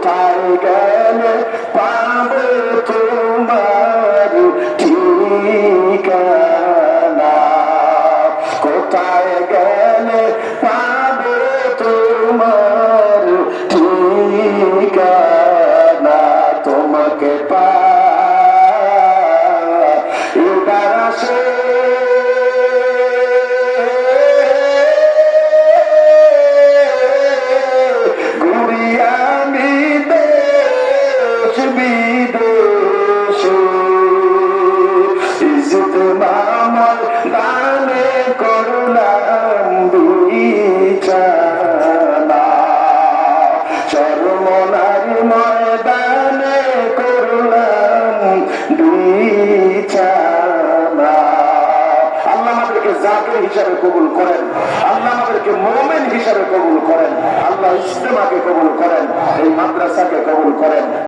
কোথায় গেলে পাবে তোমার ঠিকানা, কোথায় গেলে পাবে তোমার ঠিকানা, তোমাকে পাইবার আসে ঘুরি আমি দেশ বিদেশে, ইজ্জত মামল দানে করলাম বিছানা, চরমনার ময়দানে করলাম বিছানা। আল্লাহ আমাদেরকে জাকির হিসাবে কবুল করেন, আল্লাহ আমাদেরকে মুমিন হিসাবে কবুল করেন, আল্লাহ ইজতেমাকে কবুল করেন, এই মাদ্রাসাকে কবুল করেন।